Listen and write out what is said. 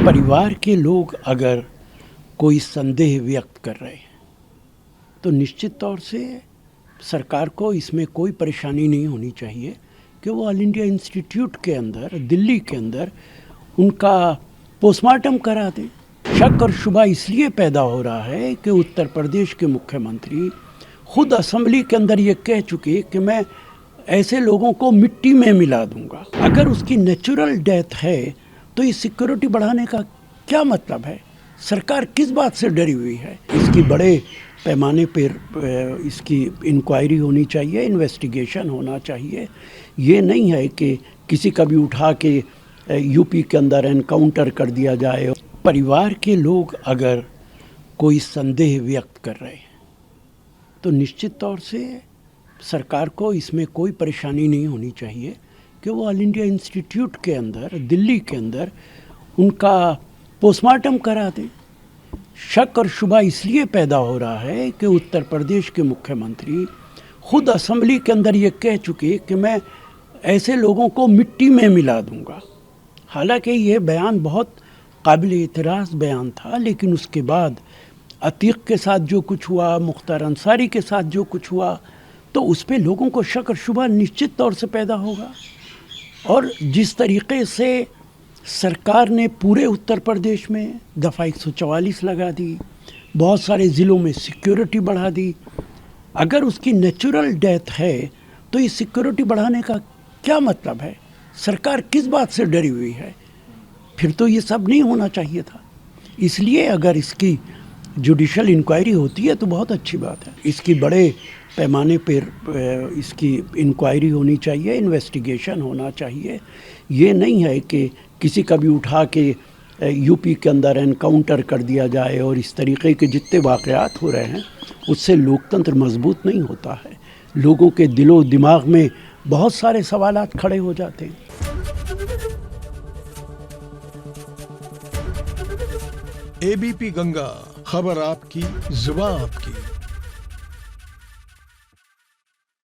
परिवार के लोग अगर कोई संदेह व्यक्त कर रहे हैं तो निश्चित तौर से सरकार को इसमें कोई परेशानी नहीं होनी चाहिए कि वो ऑल इंडिया इंस्टीट्यूट के अंदर दिल्ली के अंदर उनका पोस्टमार्टम करा दें। शक और शुबा इसलिए पैदा हो रहा है कि उत्तर प्रदेश के मुख्यमंत्री खुद असेंबली के अंदर ये कह चुके कि मैं ऐसे लोगों को मिट्टी में मिला दूंगा। अगर उसकी नेचुरल डेथ है तो ये सिक्योरिटी बढ़ाने का क्या मतलब है? सरकार किस बात से डरी हुई है? इसकी बड़े पैमाने पर इसकी इंक्वायरी होनी चाहिए, इन्वेस्टिगेशन होना चाहिए। ये नहीं है कि किसी का भी उठा के यूपी के अंदर एनकाउंटर कर दिया जाए। परिवार के लोग अगर कोई संदेह व्यक्त कर रहे हैं तो निश्चित तौर से सरकार को इसमें कोई परेशानी नहीं होनी चाहिए कि वो ऑल इंडिया इंस्टीट्यूट के अंदर दिल्ली के अंदर उनका पोस्टमार्टम करा दें। शक और शुबा इसलिए पैदा हो रहा है कि उत्तर प्रदेश के मुख्यमंत्री खुद असेंबली के अंदर ये कह चुके कि मैं ऐसे लोगों को मिट्टी में मिला दूंगा। हालांकि ये बयान बहुत काबिल एतराज़ बयान था, लेकिन उसके बाद अतीक के साथ जो कुछ हुआ, मुख्तार अंसारी के साथ जो कुछ हुआ, तो उस पर लोगों को शक और शुबा निश्चित तौर से पैदा होगा। और जिस तरीके से सरकार ने पूरे उत्तर प्रदेश में दफ़ा 144 लगा दी, बहुत सारे ज़िलों में सिक्योरिटी बढ़ा दी। अगर उसकी नेचुरल डेथ है तो ये सिक्योरिटी बढ़ाने का क्या मतलब है? सरकार किस बात से डरी हुई है? फिर तो ये सब नहीं होना चाहिए था। इसलिए अगर इसकी जुडिशल इंक्वायरी होती है तो बहुत अच्छी बात है। इसकी बड़े पैमाने पर इसकी इंक्वायरी होनी चाहिए, इन्वेस्टिगेशन होना चाहिए। ये नहीं है कि किसी का भी उठा के यूपी के अंदर एनकाउंटर कर दिया जाए और इस तरीके के जितने वाक़यात हो रहे हैं उससे लोकतंत्र मजबूत नहीं होता है। लोगों के दिलो दिमाग में बहुत सारे सवालात खड़े हो जाते हैं। एबीपी गंगा, खबर आपकी, जुबान आपकी।